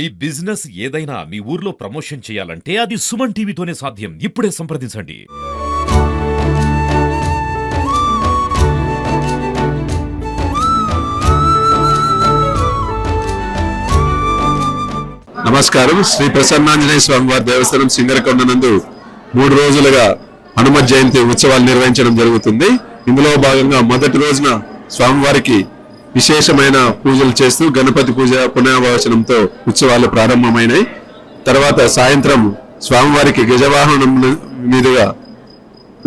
ఈ బిజినెస్ ఏదైనా మీ ఊర్లో ప్రమోషన్ చేయాలంటే అది సుమన్ టీవీతోనే సాధ్యం. ఇప్పుడే సంప్రదించండి. నమస్కారం. శ్రీ ప్రసన్నాంజనేయ స్వామి వారి దేవస్థానం సింగరకొండ నందు 3 రోజులుగా హనుమత్ జయంతి ఉత్సవాలు నిర్వహించడం జరుగుతుంది. ఇందులో భాగంగా మొదటి రోజున స్వామివారికి విశేషమైన పూజలు చేస్తూ గణపతి పూజ పుణ్యావచనంతో ఉత్సవాలు ప్రారంభమైనాయి. తర్వాత సాయంత్రం స్వామివారికి గజవాహనం మీదుగా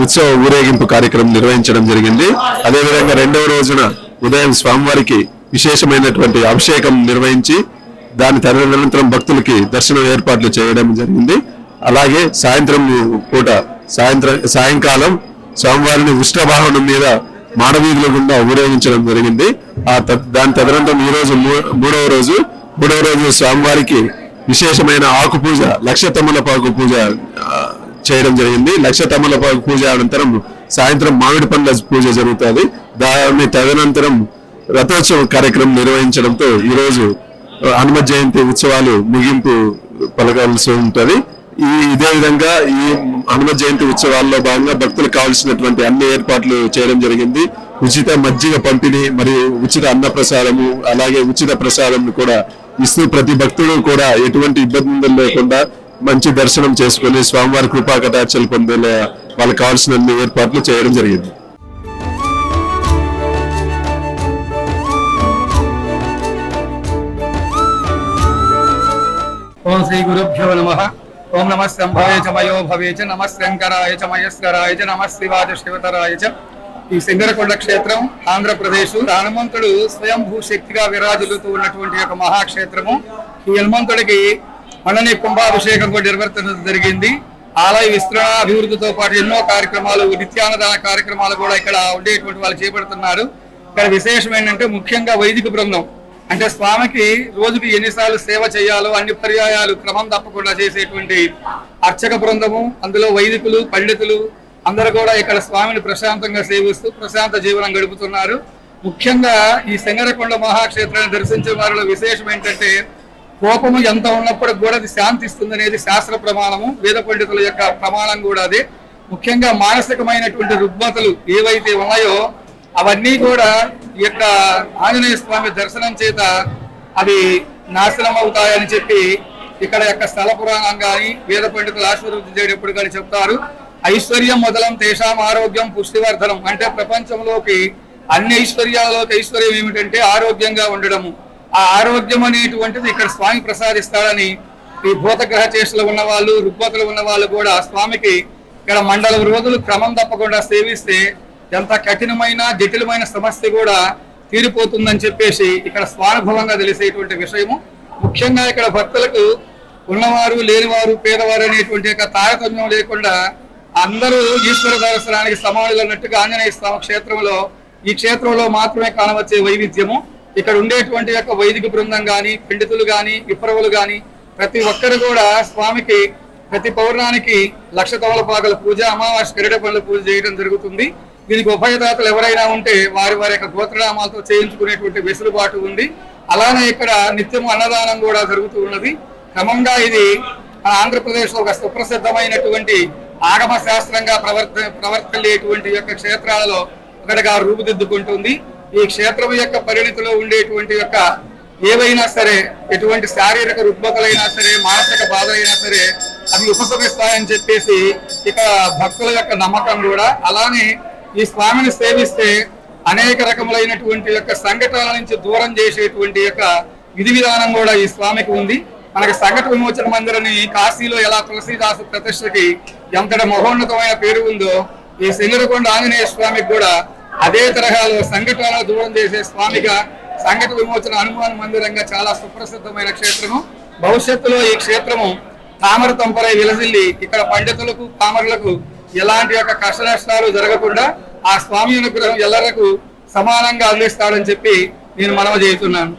ఉత్సవ ఊరేగింపు కార్యక్రమం నిర్వహించడం జరిగింది. అదేవిధంగా రెండవ రోజున ఉదయం స్వామివారికి విశేషమైనటువంటి అభిషేకం నిర్వహించి దాని తదనంతరం భక్తులకి దర్శనం ఏర్పాట్లు చేయడం జరిగింది. అలాగే సాయంత్రం పూట సాయంకాలం స్వామివారిని ఉష్ణవాహనం మీద మాడవీధుల గుండా ఊరేగించడం జరిగింది. దాని తదనంతరం ఈ రోజు మూడవ రోజు స్వామివారికి విశేషమైన ఆకు పూజ, లక్ష తమలపాకు పూజ చేయడం జరిగింది. లక్ష తమలపాకు పూజ అనంతరం సాయంత్రం మామిడి పండ్ల పూజ జరుగుతుంది. దాని తదనంతరం రథోత్సవ కార్యక్రమం నిర్వహించడంతో ఈరోజు హనుమత్ జయంతి ఉత్సవాలు ముగింపు పలకాల్సి ఉంటుంది. ఇదే విధంగా ఈ హనుమత్ జయంతి ఉత్సవాల్లో భాగంగా భక్తులకు కావాల్సినటువంటి అన్ని ఏర్పాట్లు చేయడం జరిగింది. ఉచిత మజ్జిగ పంపిణీ మరియు ఉచిత అన్న ప్రసాదము, అలాగే ఉచిత ప్రసాదం కూడా ఇస్తూ ప్రతి భక్తుడు కూడా ఎటువంటి ఇబ్బందులు లేకుండా మంచి దర్శనం చేసుకుని స్వామివారి కృపా కటాక్షలు పొందేలా వాళ్ళకి కావాల్సిన అన్ని ఏర్పాట్లు చేయడం జరిగింది. ఓం శ్రీ గురుభ్యో నమః. ఓం నమః శంభవే చ మయో భవే చ నమః శంకరాయ చ మయస్కరాయ చ నమః శివాయ శివతరాయ చ. ఈ సింగరకొండ క్షేత్రం ఆంధ్రప్రదేశ్. హనుమంతుడు స్వయంభూ శక్తిగా విరాజులుతూ ఉన్నటువంటి ఒక మహాక్షేత్రము. ఈ హనుమంతుడికి మనని కుంభాభిషేకం కూడా నిర్వర్తించడం జరిగింది. ఆలయ విస్తరణ అభివృద్ధితో పాటు ఎన్నో కార్యక్రమాలు, నిత్యాన్నదాన కార్యక్రమాలు కూడా ఇక్కడ ఉండేటువంటి వాళ్ళు చేపడుతున్నారు. ఇక్కడ విశేషం ఏంటంటే ముఖ్యంగా వైదిక బృందం, అంటే స్వామికి రోజుకి ఎన్నిసార్లు సేవ చేయాలో అన్ని పర్యాయాలు క్రమం తప్పకుండా చేసేటువంటి అర్చక బృందము, అందులో వైదికులు, పండితులు అందరూ కూడా ఇక్కడ స్వామిని ప్రశాంతంగా సేవిస్తూ ప్రశాంత జీవనం గడుపుతున్నారు. ముఖ్యంగా ఈ సింగరకొండ మహాక్షేత్రాన్ని దర్శించే వారిలో విశేషం ఏంటంటే కోపము ఎంత ఉన్నప్పుడు కూడా అది శాంతిస్తుంది అనేది శాస్త్ర ప్రమాణము, వేద పండితుల యొక్క ప్రమాణం కూడా అదే. ముఖ్యంగా మానసికమైనటువంటి రుగ్మతలు ఏవైతే ఉన్నాయో అవన్నీ కూడా ఈ యొక్క ఆంజనేయ స్వామి దర్శనం చేత అవి నాశనం అవుతాయని చెప్పి ఇక్కడ యొక్క స్థల పురాణం కానీ వేద పండితులు ఆశీర్వదించేటప్పుడు కానీ చెప్తారు. ఐశ్వర్యం మొదలం తేషాం ఆరోగ్యం పుష్టివర్ధనం. అంటే ప్రపంచంలోకి అన్ని ఐశ్వర్యాలలోకి ఐశ్వర్యం ఏమిటంటే ఆరోగ్యంగా ఉండడము. ఆ ఆరోగ్యం అనేటువంటిది ఇక్కడ స్వామి ప్రసాదిస్తాడని ఈ భూతగ్రహ చేష్టలు ఉన్న వాళ్ళు, రుగ్మతలు ఉన్న వాళ్ళు కూడా స్వామికి ఇక్కడ మండల రోజులు క్రమం తప్పకుండా సేవిస్తే ఎంత కఠినమైన జటిలమైన సమస్య కూడా తీరిపోతుందని చెప్పేసి ఇక్కడ స్వానుభవంగా తెలిసేటువంటి విషయము. ముఖ్యంగా ఇక్కడ భక్తులకు ఉన్నవారు, లేనివారు, పేదవారు అనేటువంటి యొక్క తారతమ్యం లేకుండా అందరూ ఈశ్వర దర్శనానికి సమానులు అన్నట్టుగా ఆంజనేయ స్వామి క్షేత్రంలో, ఈ క్షేత్రంలో మాత్రమే కానవచ్చే వైవిధ్యము. ఇక్కడ ఉండేటువంటి యొక్క వైదిక బృందం కానీ, పండితులు కానీ, విప్రవులు కానీ ప్రతి ఒక్కరు కూడా స్వామికి ప్రతి పౌర్ణానికి లక్ష తమలపాకుల పూజ, అమావాస్య గరిడ పండ్ల పూజ చేయడం జరుగుతుంది. దీనికి ఉభయదాతలు ఎవరైనా ఉంటే వారి వారి యొక్క గోత్రనామాలతో చేయించుకునేటువంటి వెసులుబాటు ఉంది. అలానే ఇక్కడ నిత్యం అన్నదానం కూడా జరుగుతూ ఉన్నది. క్రమంగా ఇది ఆంధ్రప్రదేశ్ ఒక సుప్రసిద్ధమైనటువంటి ఆగమ శాస్త్రంగా ప్రవర్తిల్లేటువంటి యొక్క క్షేత్రాలలో ఒకటిగా రూపుదిద్దుకుంటుంది. ఈ క్షేత్రం యొక్క పరిణితిలో ఉండేటువంటి యొక్క ఏవైనా సరే, ఎటువంటి శారీరక రుగ్మతలైనా సరే, మానసిక బాధలైనా సరే అవి ఉపశమిస్తాయని చెప్పేసి ఇక్కడ భక్తుల యొక్క నమ్మకం కూడా. అలానే ఈ స్వామిని సేవిస్తే అనేక రకములైనటువంటి యొక్క సంఘటనల నుంచి దూరం చేసేటువంటి యొక్క విధి విధానం కూడా ఈ స్వామికి ఉంది. మనకి సంఘట విమోచన మందిరని కాశీలో ఎలా తులసీదాసు ప్రతిష్టకి ఎంతటి మహోన్నతమైన పేరు ఉందో, ఈ సింగరకొండ ఆంజనేయ స్వామికి కూడా అదే తరహాలో సంఘటనలు దూరం చేసే స్వామిగా, సంఘట విమోచన హనుమాన్ మందిరంగా చాలా సుప్రసిద్ధమైన క్షేత్రము. భవిష్యత్తులో ఈ క్షేత్రము తామర తంపరై విలసిల్లి ఇక్కడ పండితులకు, పామరులకు ఎలాంటి యొక్క కష్ట నష్టాలు జరగకుండా ఆ స్వామి అనుగ్రహం ఎల్లరకు సమానంగా అందిస్తాడని చెప్పి నేను మనవి చేస్తున్నాను.